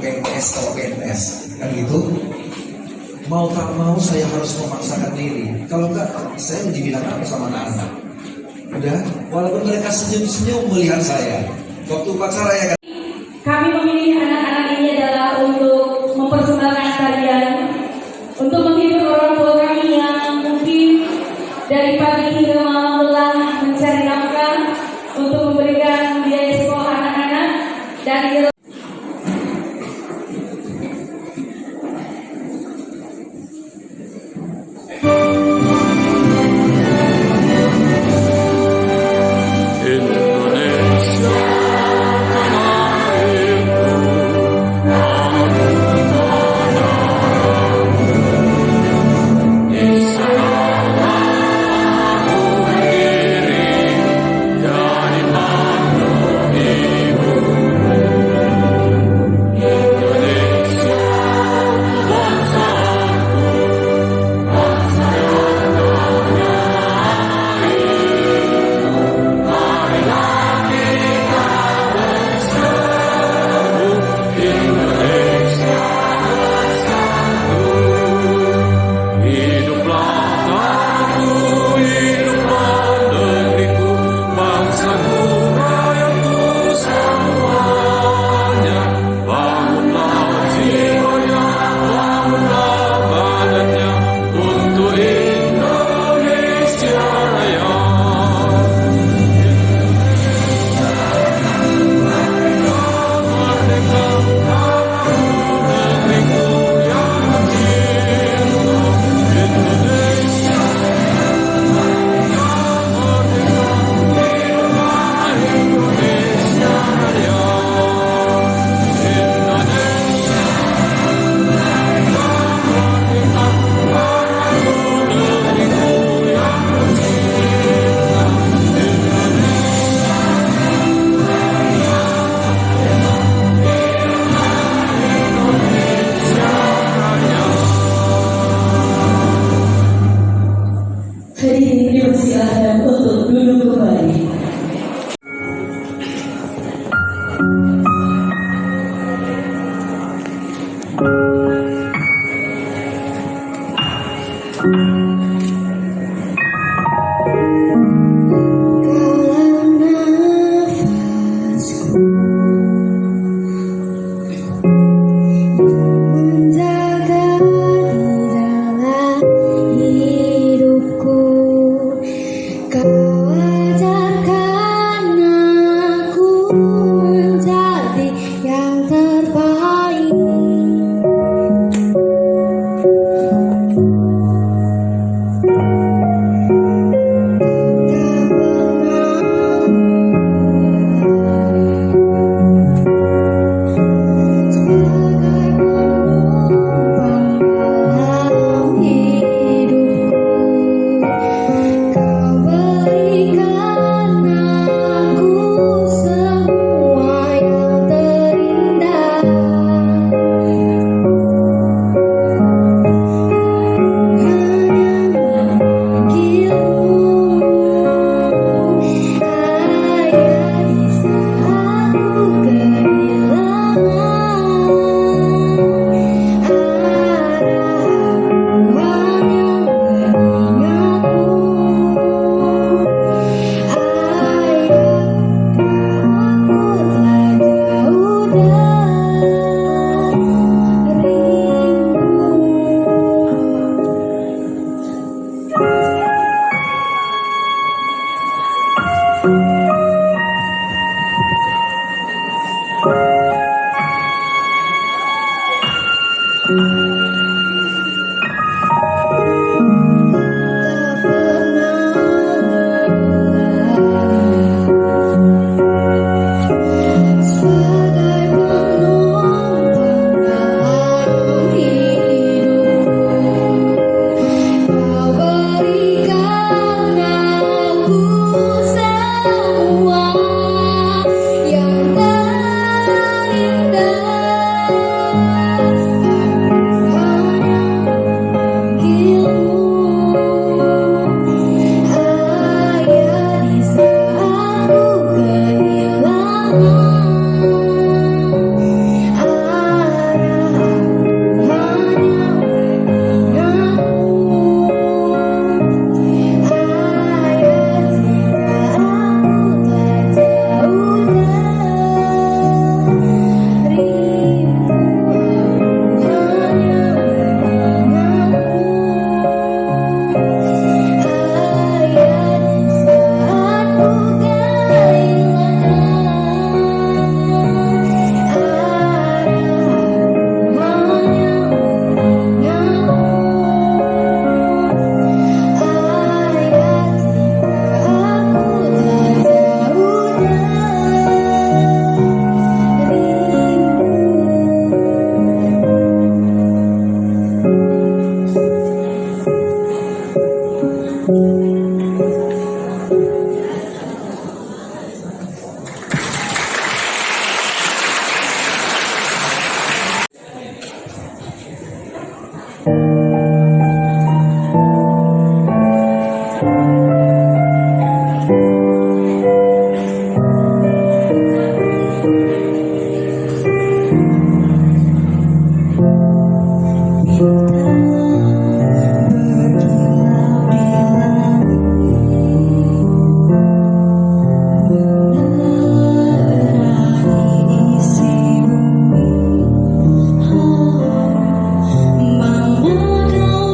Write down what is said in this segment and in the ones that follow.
PNS atau PNS kan gitu. Mau tak mau saya harus memaksakan diri. Kalau enggak, saya mau dibilang apa sama anak-anak? Udah, walaupun mereka senyum-senyum melihat saya. Waktu upacara ya kan. Kami memilih anak-anak ini adalah untuk mempersembahkan tarian, untuk menghibur orang tua kami yang mungkin dari pagi hingga malam lelah mencari nafkah untuk memberikan biaya sekolah anak-anak dari dipersilakan untuk duduk kembali. Mana kau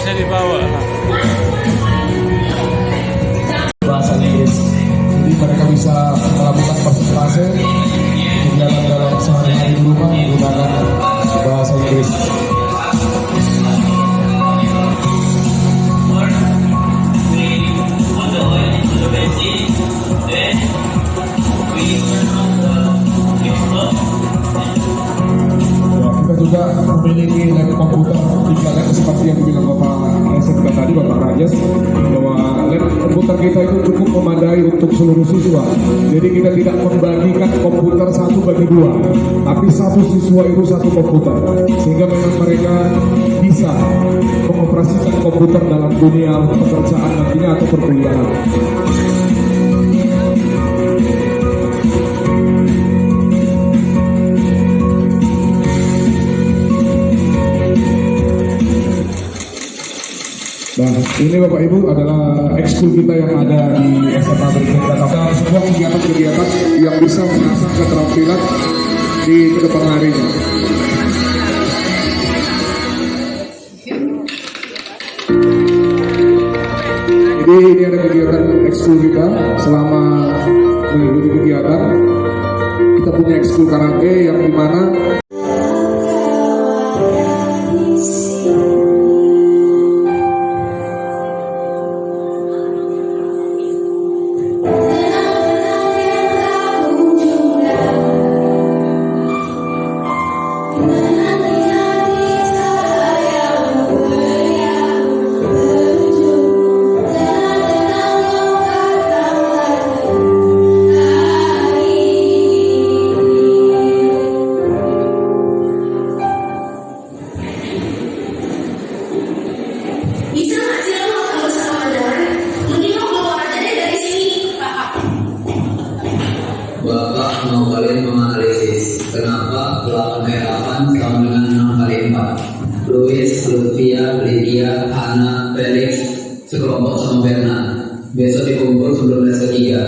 Berkasnya dibawa. Bahasa Inggris. Jadi mereka bisa melakukan presentasi kegiatan dalam sehari-hari di rumah menggunakan bahasa Inggris. Kita juga memiliki lab komputer di belakang seperti yang dibilang Bapak SMK tadi, Bapak Rajes, bahwa lab komputer kita itu cukup memadai untuk seluruh siswa. Jadi kita tidak membagikan komputer 1/2, tapi satu siswa itu satu komputer, sehingga memang mereka bisa mengoperasikan komputer dalam dunia pekerjaan nantinya atau perkuliahan. Nah, ini Bapak Ibu adalah ekskul kita yang ada di SMA Berikut Jakarta. Semua kegiatan-kegiatan yang bisa mengasah keterampilan di kedepan harinya. Jadi ini ada kegiatan ekskul kita selama mengikuti kegiatan. Kita punya ekskul karate yang dimana Bapak mau kalian menganalisis kenapa 8/8 sama dengan 6/4. Louis, Lutfia, Lydia, Hana, Felix sekelompok sama Bernard. Besok dikumpul sebelum les ketiga.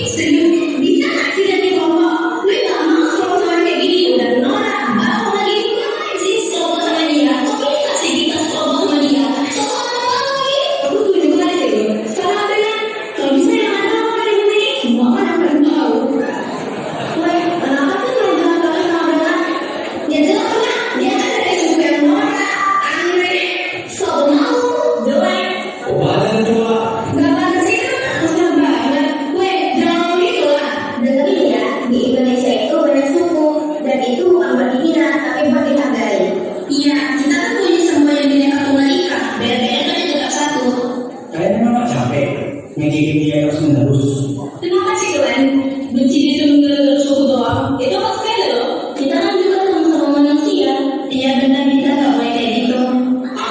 Serius, bisa nggak sih ganti kelompok? Gue nggak mau sekolah kayak gini. Udah norak, baru lagi ngapain sih sekolah sama dia? Kok bisa sih kita sekolah sama dia? Sekolah lagi? Aku tuh juga sih. Sekarang apa ya? Kalau bisa yang ada orang yang ini, semua orang akan tahu. Woi, kenapa sih lo bilang kalau sama Bella? Ya jelas lah, dia kan dari suku yang norak, aneh, so mau, jelek. Gak pantas sih kan, susah banget. Gue jangan gitu lah. Dengerin ya, di Indonesia itu banyak suku dan itu bukan bagi minat tapi bagi hargai. Iya, kita kan punya semua yang bineka tunggal ika. Beda-beda tapi tetap satu. Kalian memang gak capek ngejadiin dia terus-menerus. Terima kasih Glenn. Benci gara-gara suku doang. Itu pas sekali loh. Kita kan juga sama-sama manusia. Iya benar, kita gak boleh kayak gitu.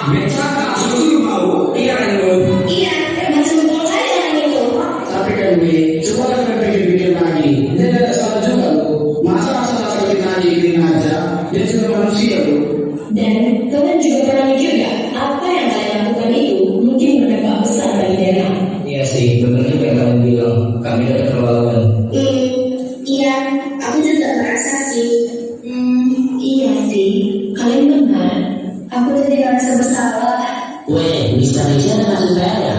Becaka, susu mau. Iya kan lu? Iya, emang simpel saja yang itu. Tapi kan gue, coba kan pikir-pikir lagi. Dia ada salah juga lu. Masa asal-asal kita gini aja? Dia juga manusia lu. Dan kalian juga pernah juga apa yang kalian lakukan itu mungkin berdampak besar bagi daerah. Iya sih, benar juga yang kalian bilang. Kami udah keterlaluan. Iya, aku juga merasa sih. Iya sih, kalian benar. Aku tadi merasa bersalah. Weh, Mr. Rizal maksud saya ya?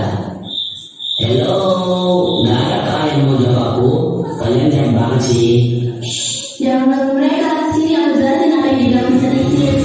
Hello, nggak ada kalian mau jawab aku? Kalian jangan banget sih. Jangan ganggu mereka, sini aku jelasin apa yang dibilang Mr. Rizal.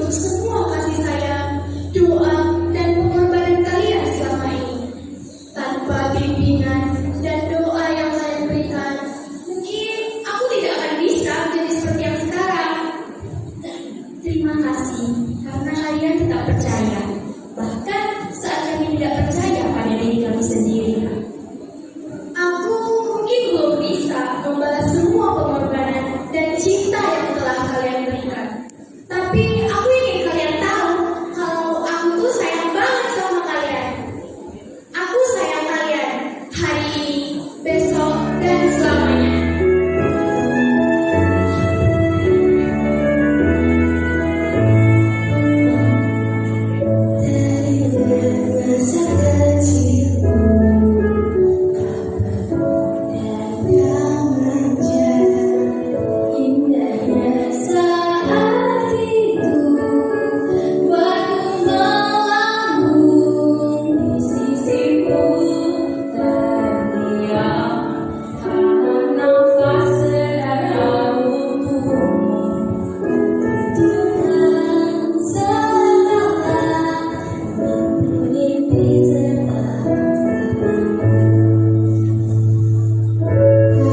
untuk semua kasih sayang, doa, dan pengorbanan kalian selama ini. Tanpa bimbingan dan doa yang kalian berikan, mungkin aku tidak akan bisa menjadi seperti yang sekarang. Terima kasih karena kalian tetap percaya, bahkan saat kami tidak percaya pada diri kami sendiri. Aku mungkin belum bisa membalas semua pengorbanan dan cinta yang telah kalian berikan. Tapi aku ingin kalian tahu kalau aku tuh sayang banget sama kalian. Aku sayang kalian hari ini, besok, dan selamanya. Dari masa kecilku, yang menjaga indahnya saat itu, waktu melambung di sisiku, terdiam tahan nafas sedahaku, Tuhan segala mimpi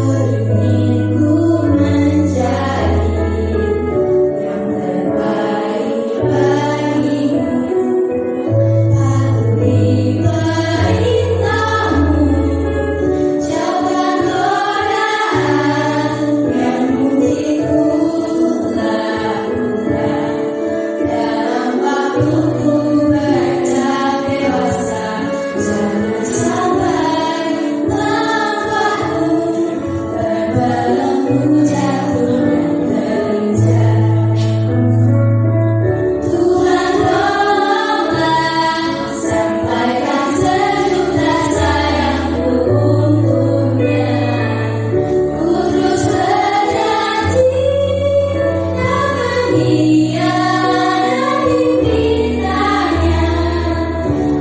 Hariku menjadi yang terbaik bagimu, patuhi perintahmu, jauhkan godaan yang mungkin ku lakukan. Dalam waktuku beranjak dewasa, jangan sampai membuatmu berbelenggu jatuh dan gelincir. Tuhan tolonglah, sampaikan sejuta sayangku untuknya. Ku terus berjanji akan dia dari pintanya.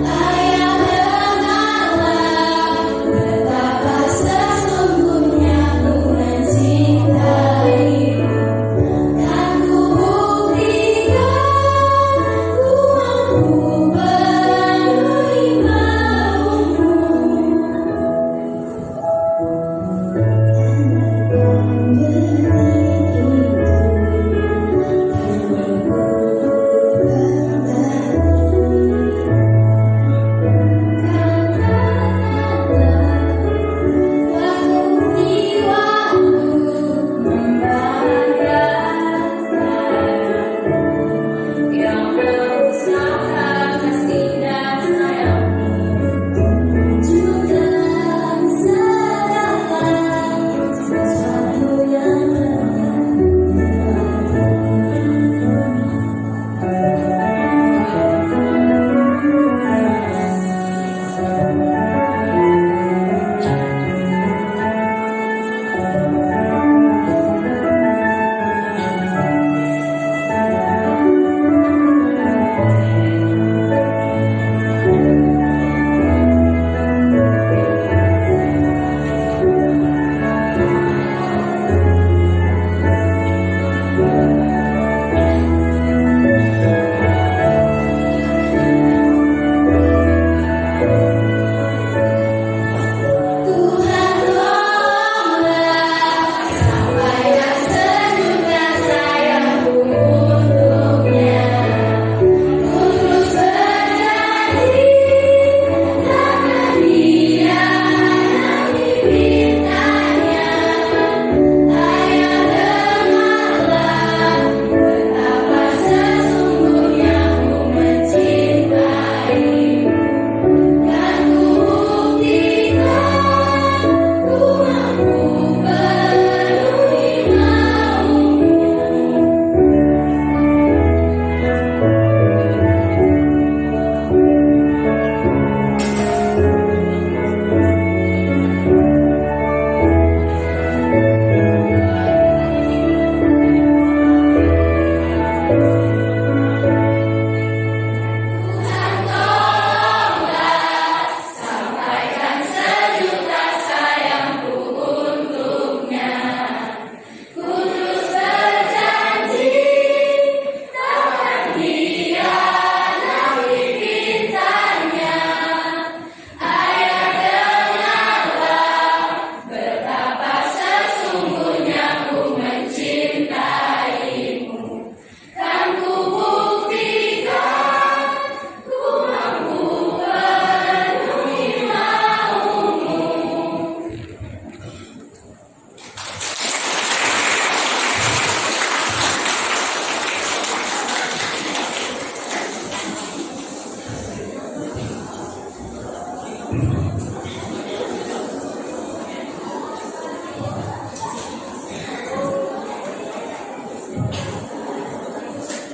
Ayah dengarlah betapa sesungguhnya ku mencintaimu. Kan ku buktikan ku mampu penuhi maumu. Andaikan detik itu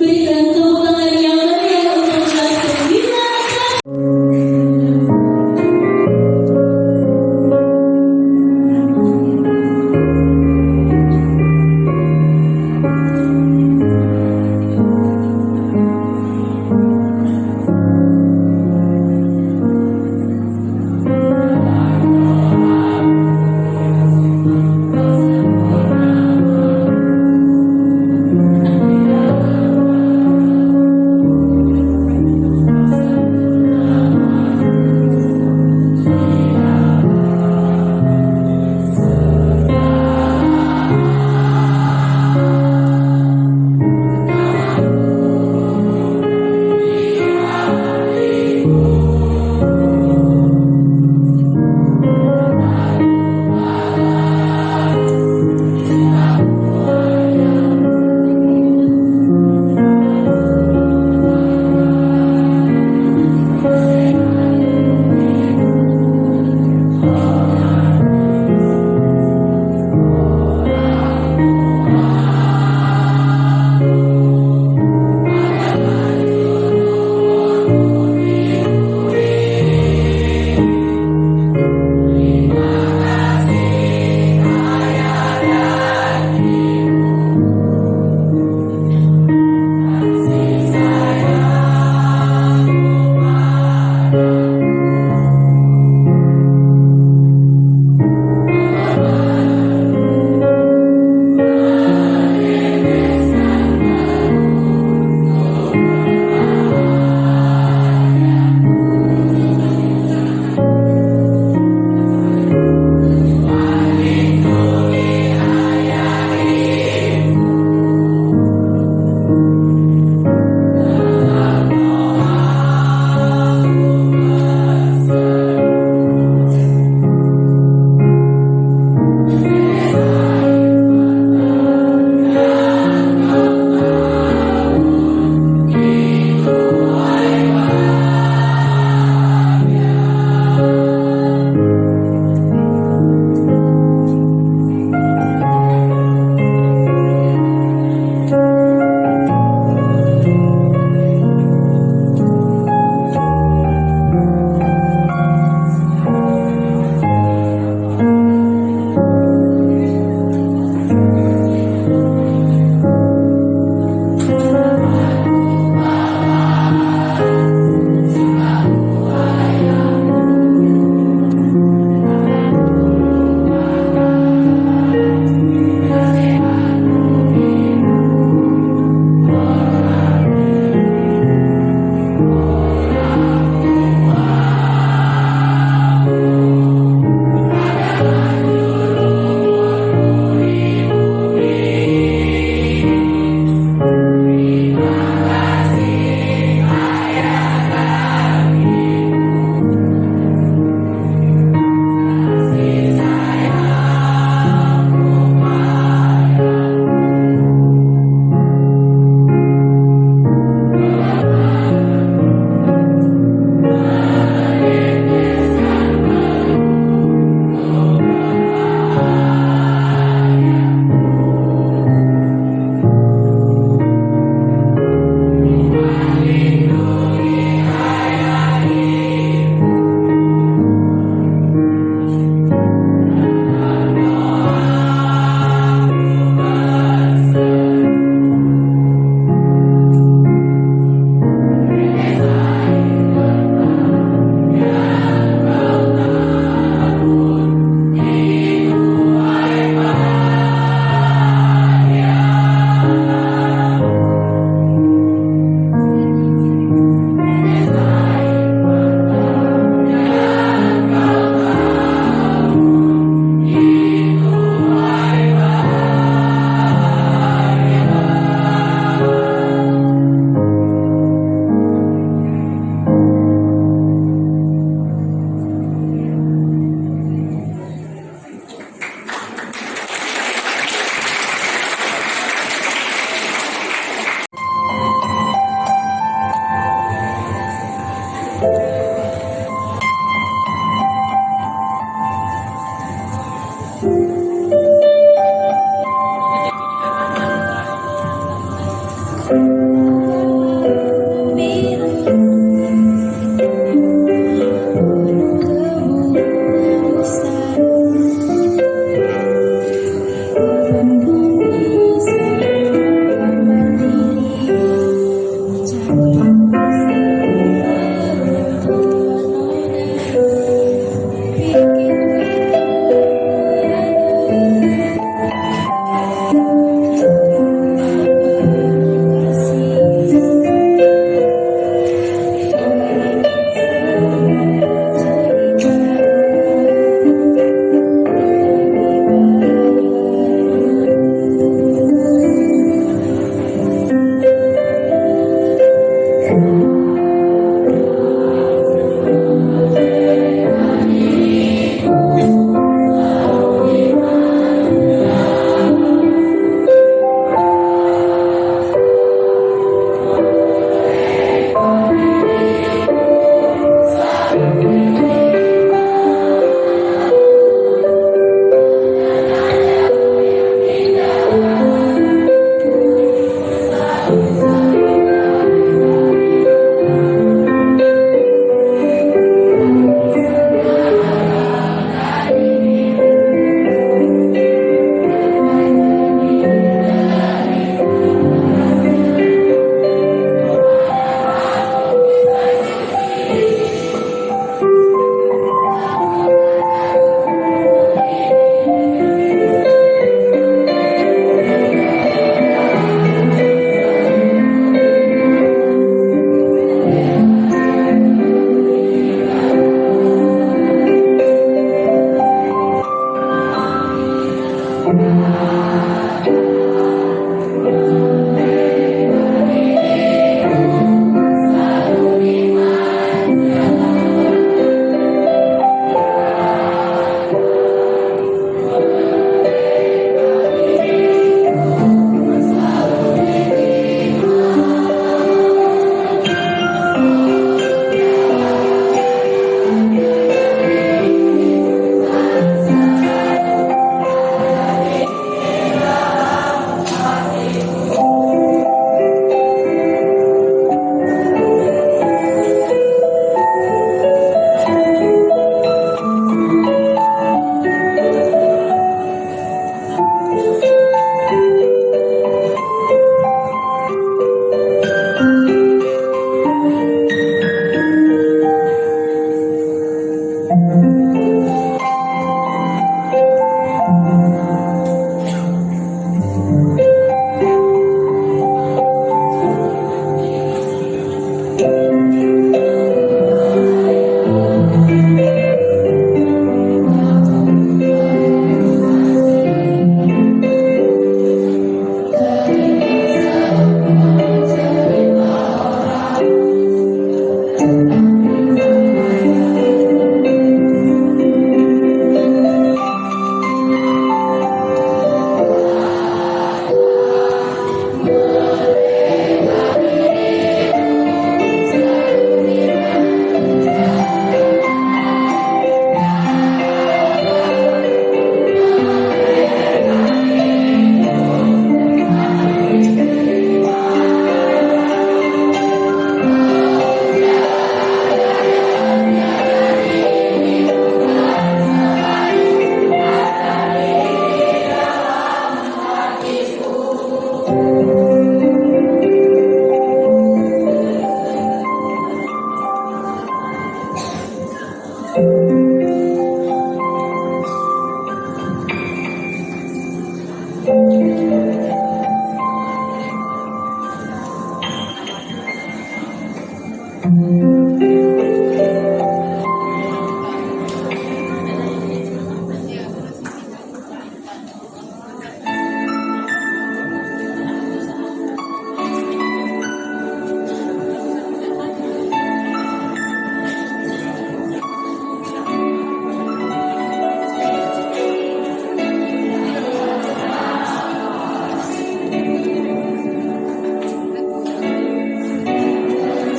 Berikan tepuk tangan yang meriah untuk kelas 9.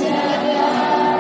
Jaga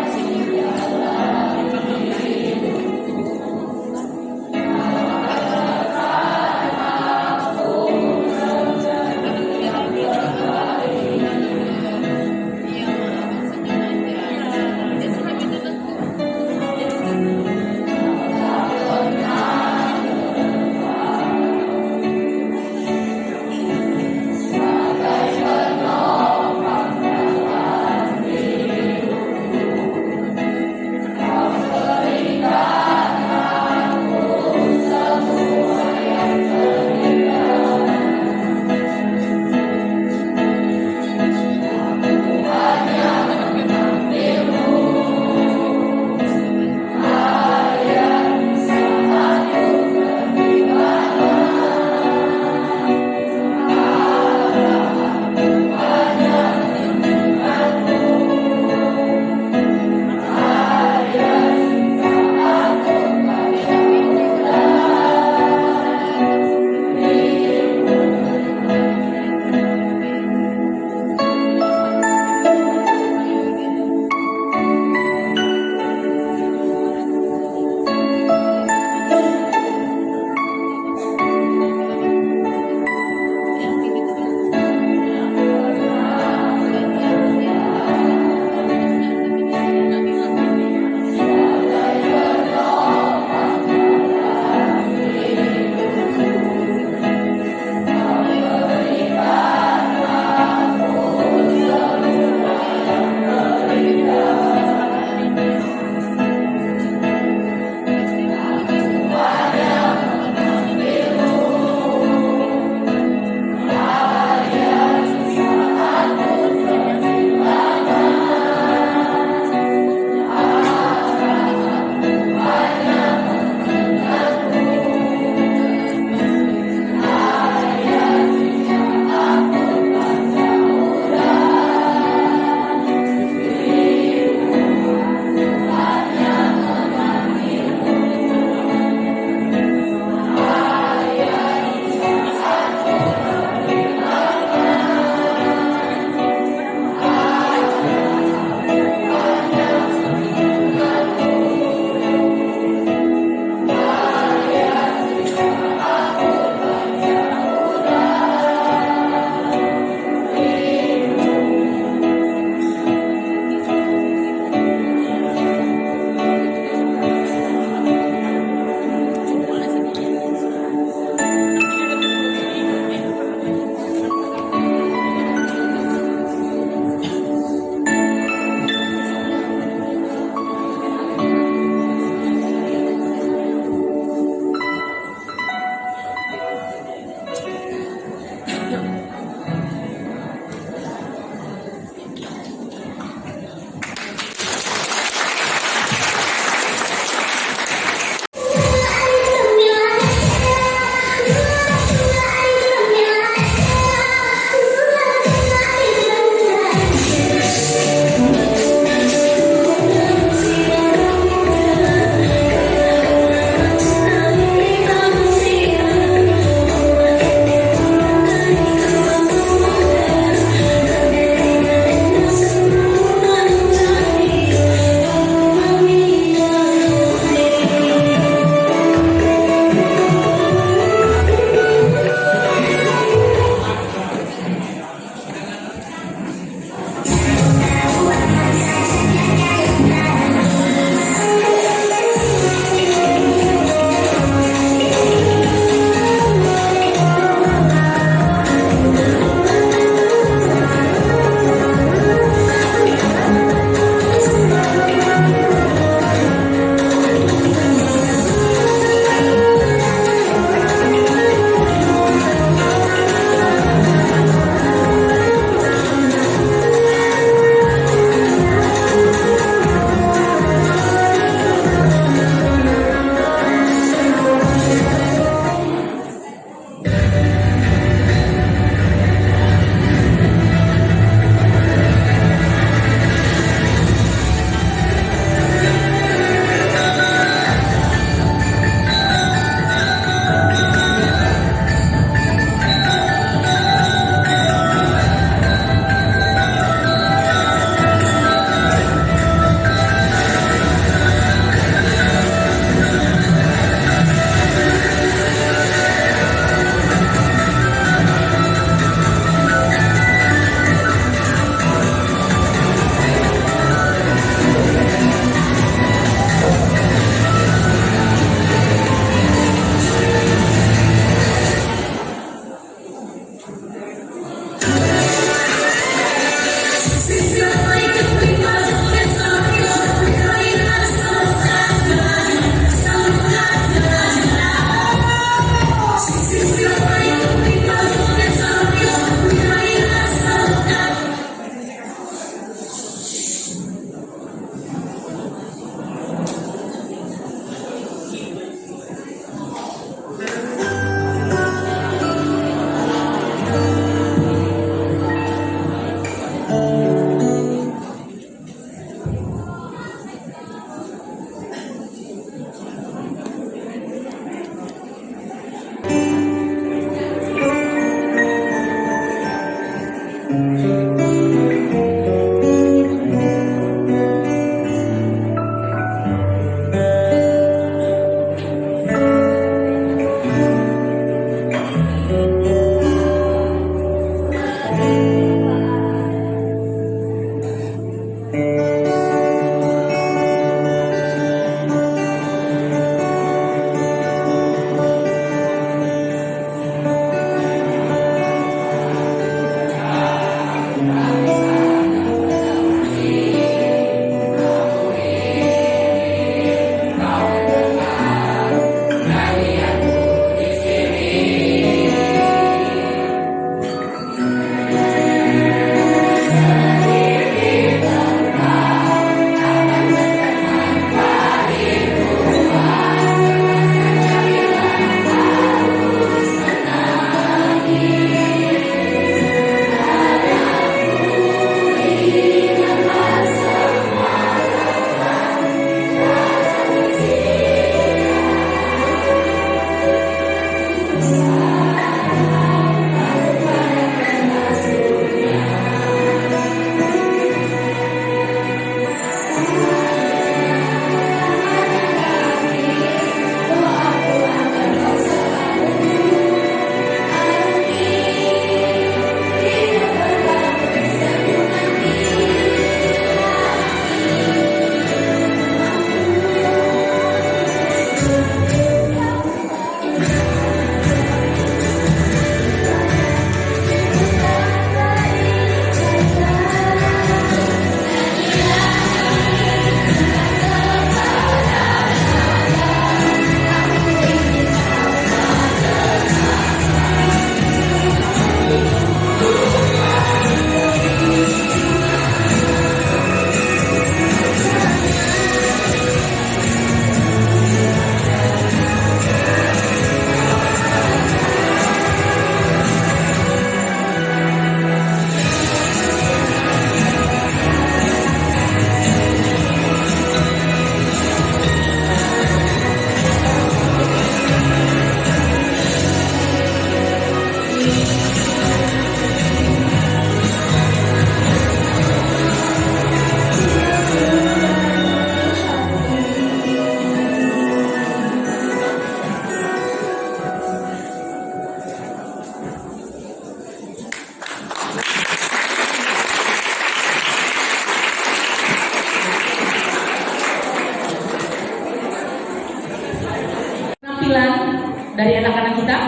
dari anak-anak kita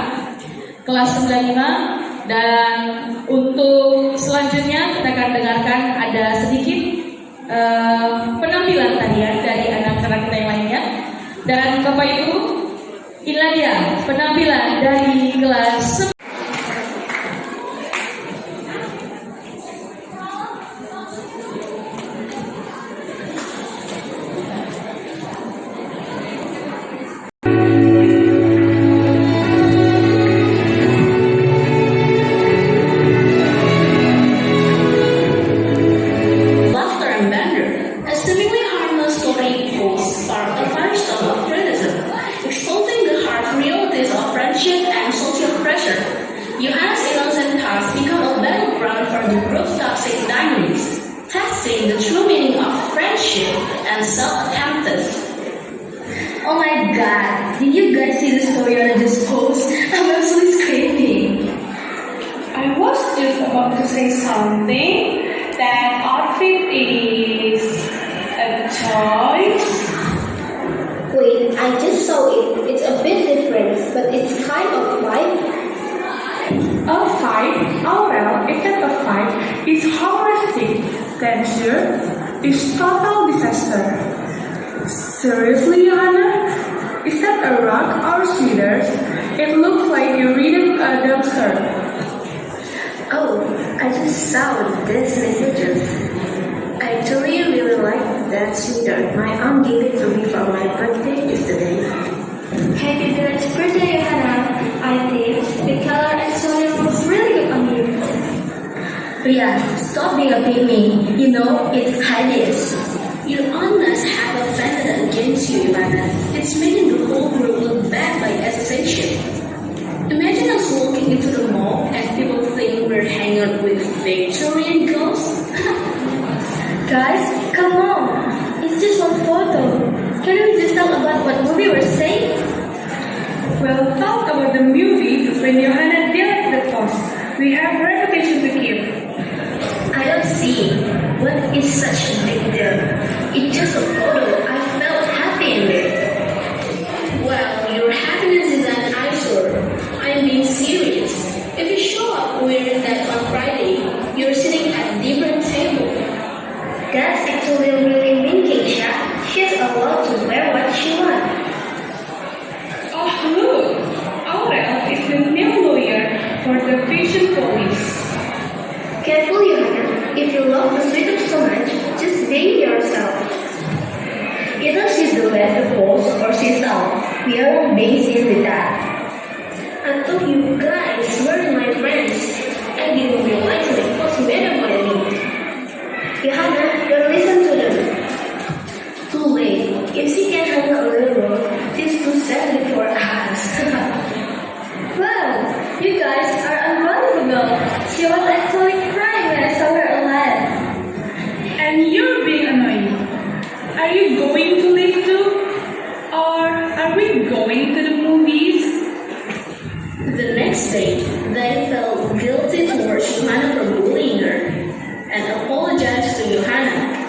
kelas 95. Dan untuk selanjutnya kita akan dengarkan ada sedikit penampilan tarian dari anak-anak kita yang lainnya. Dan Bapak Ibu, inilah dia penampilan dari kelas 9. Laughter and banter, a seemingly harmless story post sparked a firestorm of criticism, exposing the harsh realities of friendship and social pressure. Johanna's innocent past become a battleground for the group's toxic dynamics, testing the true meaning of friendship and self-acceptance. Oh my god, did you guys see the story on this post? I'm absolutely screaming. I was just about to say something. That outfit is a choice. Wait, I just saw it. It's a bit different, but it's kind of like... A fight? Oh well, it's not a fight. It's horrific. Danger. It's total disaster. Seriously, Johanna? Is that a rock or scissors? It looks like you read a dumpster. Oh, I just saw these messages. I actually really like that sweater. My aunt gave it to me for my birthday yesterday. Happy belated birthday, Johanna. I think the color and sewing looks really good on you. Ria, stop being a pygmy. You know, it's hideous. Your aunt must have a vendetta against you, Johanna. It's making the whole group look bad by association. Imagine us walking into the mall and people think we're hanging out with Victorian girls. Guys, come on. It's just one photo. Can we just talk about what movie we're saying? Well, talk about the movie when Johanna did the post. We have reputation to keep. I don't see what is such a big deal. It's just a photo. I felt happy in it. Well, your happiness is an eyesore. I'm being serious. If you show up wearing that on Friday, you're sitting at a different table. That's actually really mean, Keisha. She's allowed to wear what she wants. Oh, look! Aurel is the new lawyer for the fashion police. Careful, Johanna. If you love the sweater so much, just be yourself. Either she's the best of both or she's out. We are not being seen with that. I thought you guys were my friends. I didn't realize my post made by me. Johanna, don't listen to them. Too late. If she can handle a little more, she's too sad for us. Wow, you guys are unbelievable. She was actually crying when I saw her alive. And you're being annoying. Are you going to leave too? Or are we going to the movies? The next day, they felt guilty towards Johanna for bullying her and apologized to Johanna.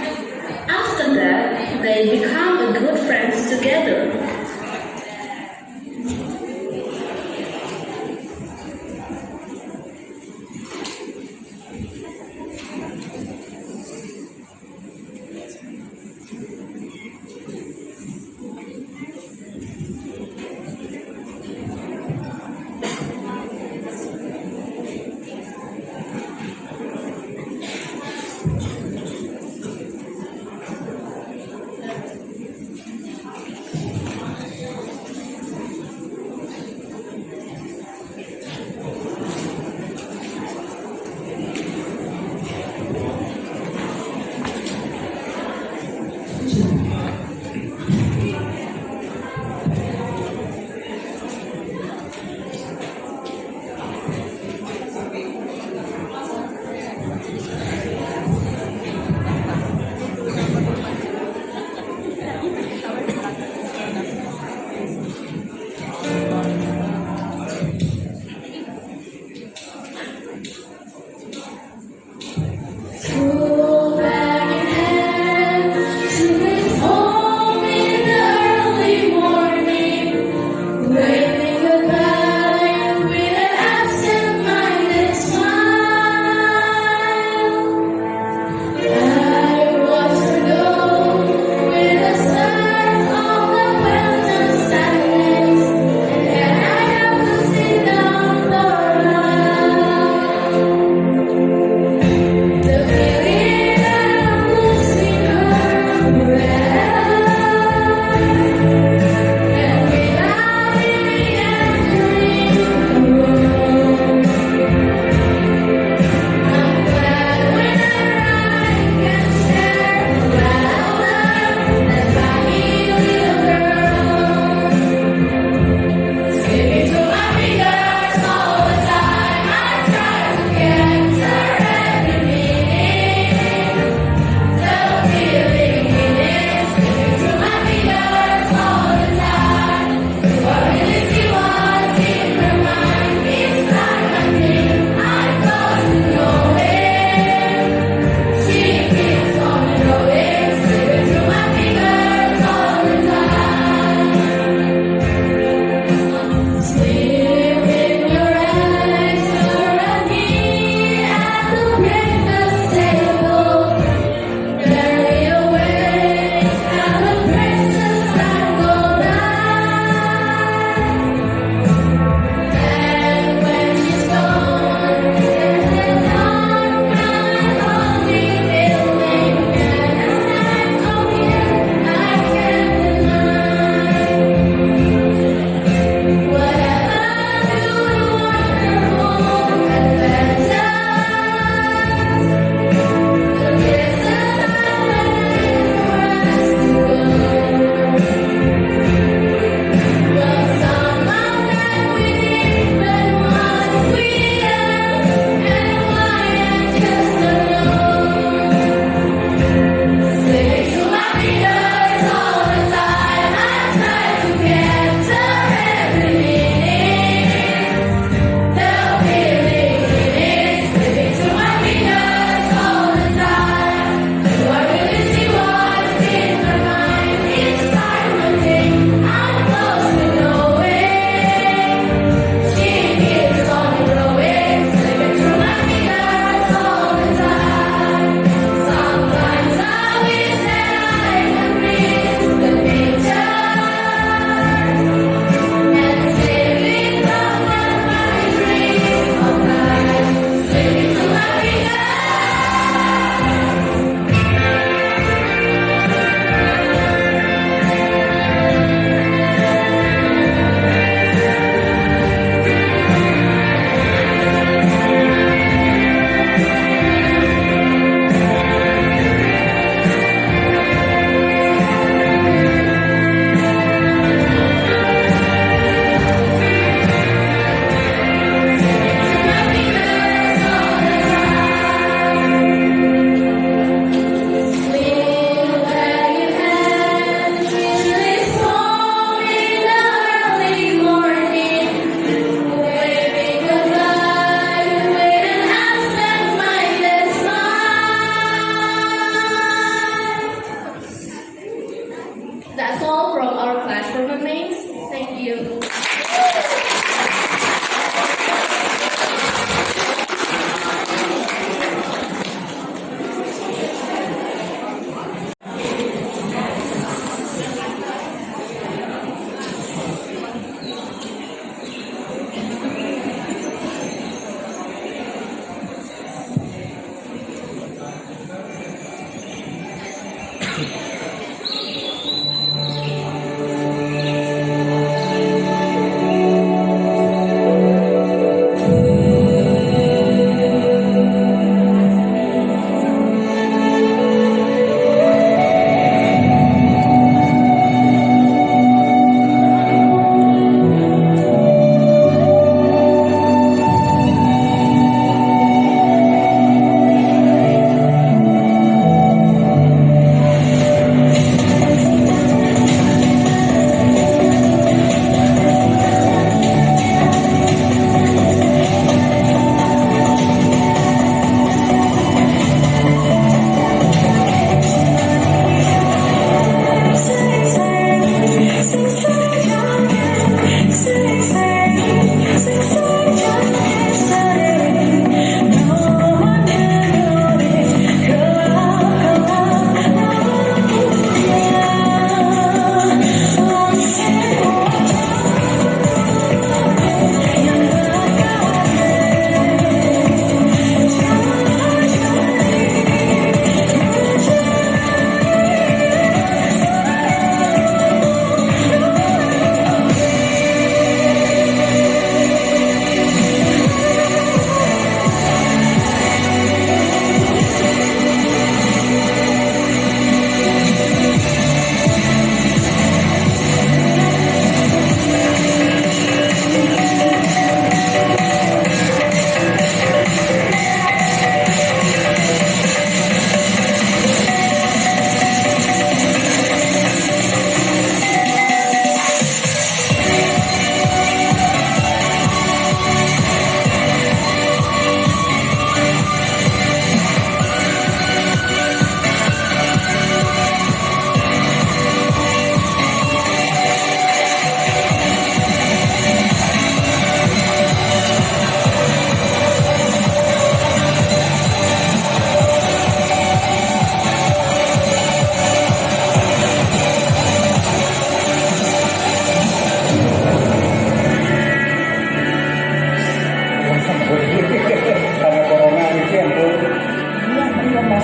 After that, they become good friends together.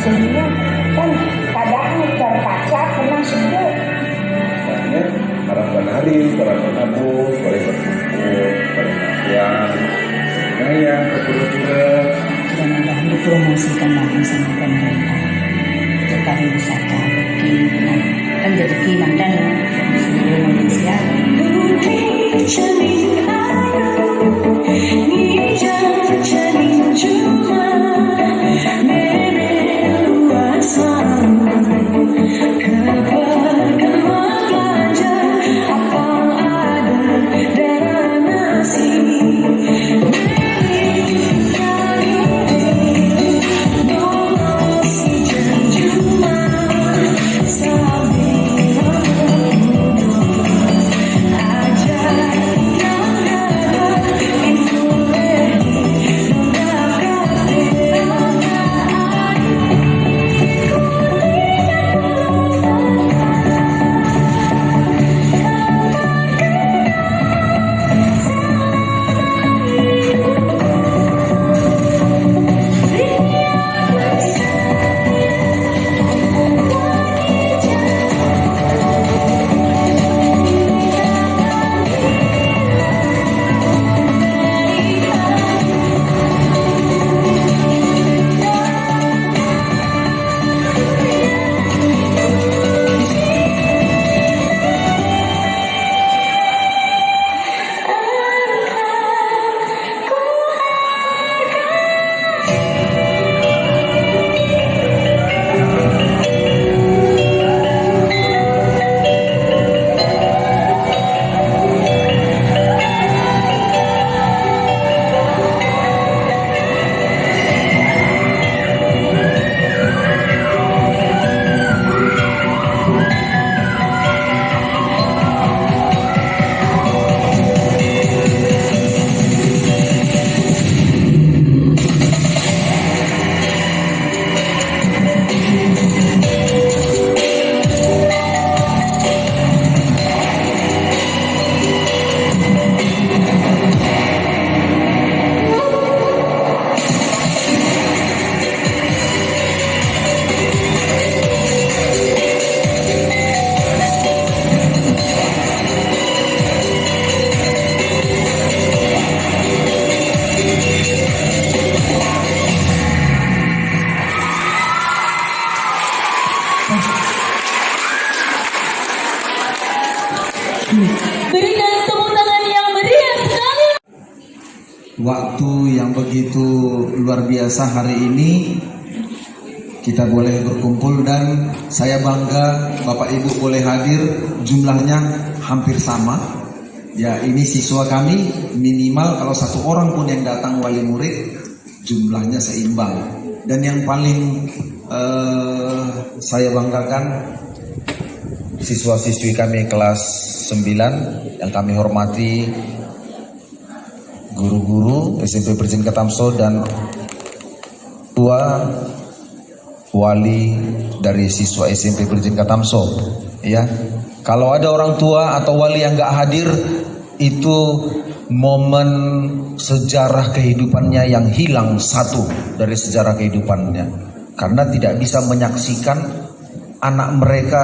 sehingga kan kadang terpaksa pernah sebut. Misalnya para penari, para penabur, para berkumpul, para masyarakat, budaya, keturunan. Mudah-mudahan dipromosikan lagi sama pemerintah untuk pariwisata kan jadi kilang dan di seluruh Indonesia. Ajak Berikan tepuk tangan yang meriah sekali. Waktu yang begitu luar biasa hari ini kita boleh berkumpul dan saya bangga Bapak Ibu boleh hadir, jumlahnya hampir sama. Ya, ini siswa kami minimal kalau satu orang pun yang datang wali murid jumlahnya seimbang. Dan yang paling saya banggakan siswa-siswi kami kelas 9 yang kami hormati, guru-guru SMP Virgin Ketamso dan tua wali dari siswa SMP Virgin Ketamso. Ya, kalau ada orang tua atau wali yang nggak hadir, itu momen sejarah kehidupannya yang hilang satu dari sejarah kehidupannya, karena tidak bisa menyaksikan anak mereka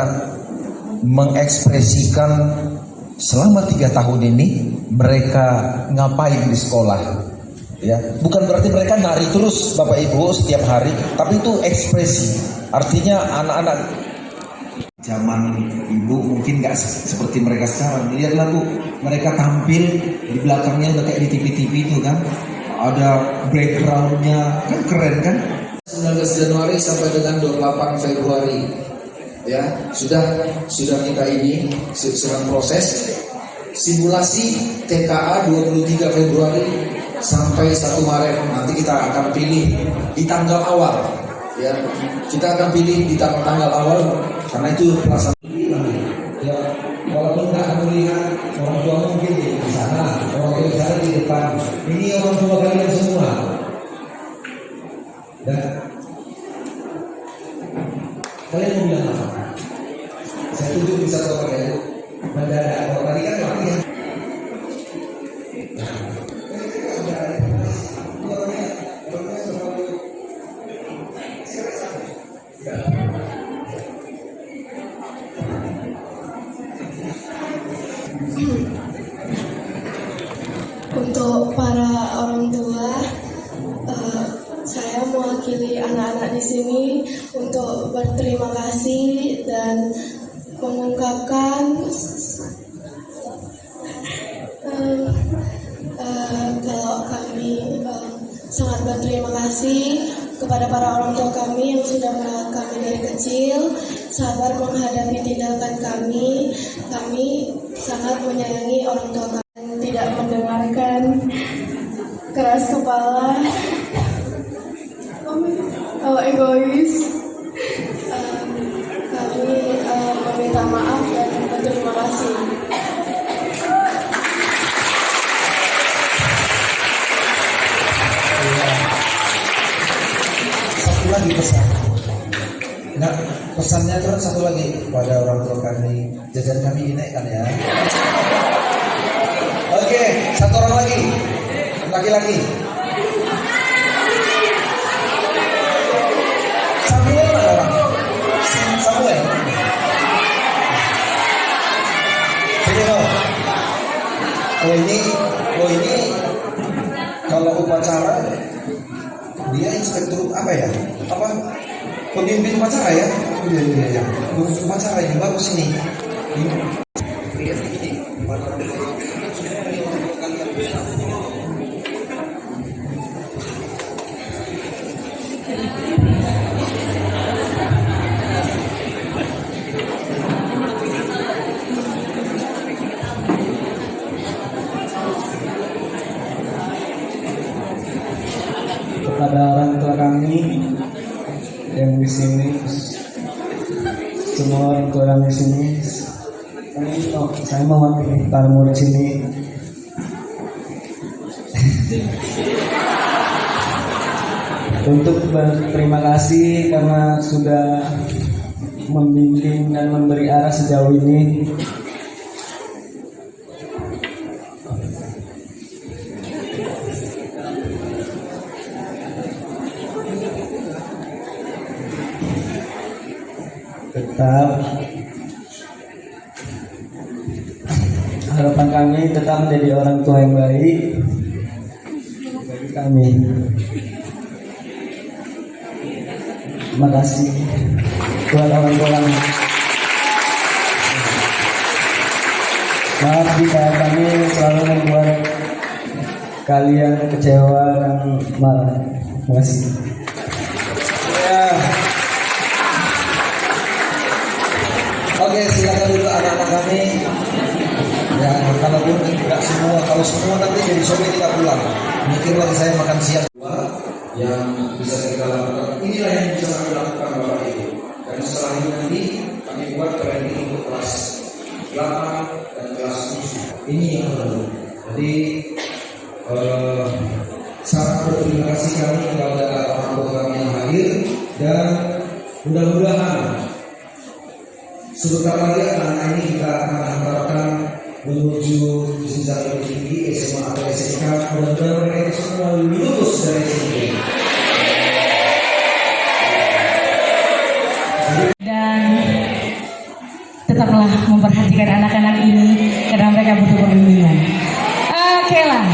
mengekspresikan selama 3 tahun ini mereka ngapain di sekolah. Ya, bukan berarti mereka nari terus Bapak Ibu setiap hari, tapi itu ekspresi. Artinya anak-anak zaman ibu mungkin nggak seperti mereka sekarang. Lihatlah Bu, mereka tampil di belakangnya udah kayak di TV-TV itu kan, ada backgroundnya kan keren kan. 19 Januari sampai dengan 28 Februari ya sudah kita ini sedang proses simulasi TKA 23 Februari sampai 1 Maret. Nanti kita akan pilih di tanggal awal ya, kita akan pilih di tanggal awal karena itu pelaksanaan ya, walaupun nggak akan melihat orang tua mungkin di sana, orang tua di sana di depan, ini orang tua kalian semua. Dan kalian mau bilang apa? Saya tunjuk di satu orang ya, mendadak. Kalau tadi kan latihan. Untuk para orang tua, saya mewakili anak-anak di sini untuk berterima kasih dan mengungkapkan kalau kami sangat berterima kasih kepada para orang tua kami yang sudah merawat kami dari kecil, sabar menghadapi tindakan kami. Kami sangat menyayangi orang tua kami, tidak mendengarkan, keras kepala, egois. Kami meminta maaf dan berterima kasih. Satu lagi pesan. Nah, pesannya terus satu lagi kepada orang tua kami, jajan kami dinaikkan ya. Oke, satu orang lagi, laki-laki. Samuel mana orang? Samuel. Sini dong. Oh ini kalau upacara dia inspektur apa ya? Apa? Pemimpin upacara ya? Iya. Upacara ini bagus ini. Kepada orang tua kami yang di sini, semua orang tua yang di sini, saya mewakili para murid sini. Untuk berterima kasih karena sudah membimbing dan memberi arah sejauh ini. Tetap harapan kami tetap menjadi orang tua yang baik bagi kami. Terima kasih buat orang tua kami. Maaf jika kami selalu membuat kalian kecewa dan marah. Terima kasih. Ya. Oke, silakan dulu anak-anak kami. Ya, kalaupun tidak semua, kalau semua nanti jadi sore kita pulang. Mikirlah saya makan siang yang bisa kita lakukan. Inilah yang bisa kami lakukan Bapak Ibu. Dan setelah ini nanti kami buat training untuk kelas 8 dan kelas 7. Ini yang perlu. Jadi sangat berterima kasih kami kepada orang tua kami yang hadir dan mudah-mudahan sebentar lagi anak-anak ini kita akan hantarkan menuju jenjang lebih tinggi SMA atau SMK. Mudah-mudahan mereka semua lulus dari sini. Dan tetaplah memperhatikan anak-anak ini karena mereka butuh perlindungan. Oke lah.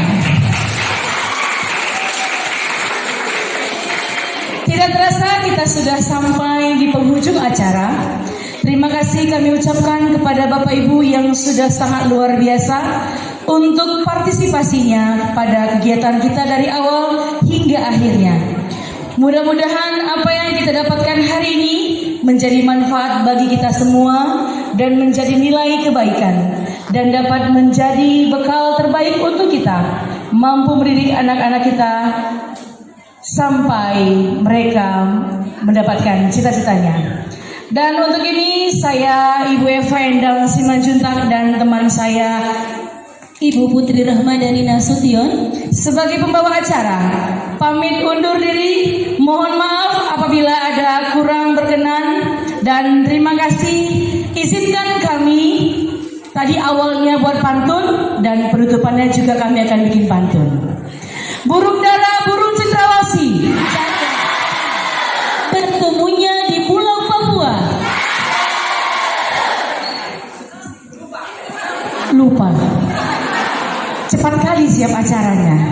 Tidak terasa kita sudah sampai di penghujung acara. Terima kasih kami ucapkan kepada Bapak Ibu yang sudah sangat luar biasa untuk partisipasinya pada kegiatan kita dari awal hingga akhirnya. Mudah-mudahan apa yang kita dapatkan hari ini menjadi manfaat bagi kita semua dan menjadi nilai kebaikan dan dapat menjadi bekal terbaik untuk kita mampu mendidik anak-anak kita sampai mereka mendapatkan cita-citanya. Dan untuk ini saya Ibu Eva Endang Simanjuntak dan teman saya Ibu Putri Rahmadani Nasution sebagai pembawa acara pamit undur diri. Mohon maaf apabila ada kurang berkenan dan terima kasih. Izinkan kami tadi awalnya buat pantun dan penutupannya juga kami akan bikin pantun. Burung dara, burung cendrawasih, bertemunya di Pulau Papua. Lupa. Cepat kali siap acaranya.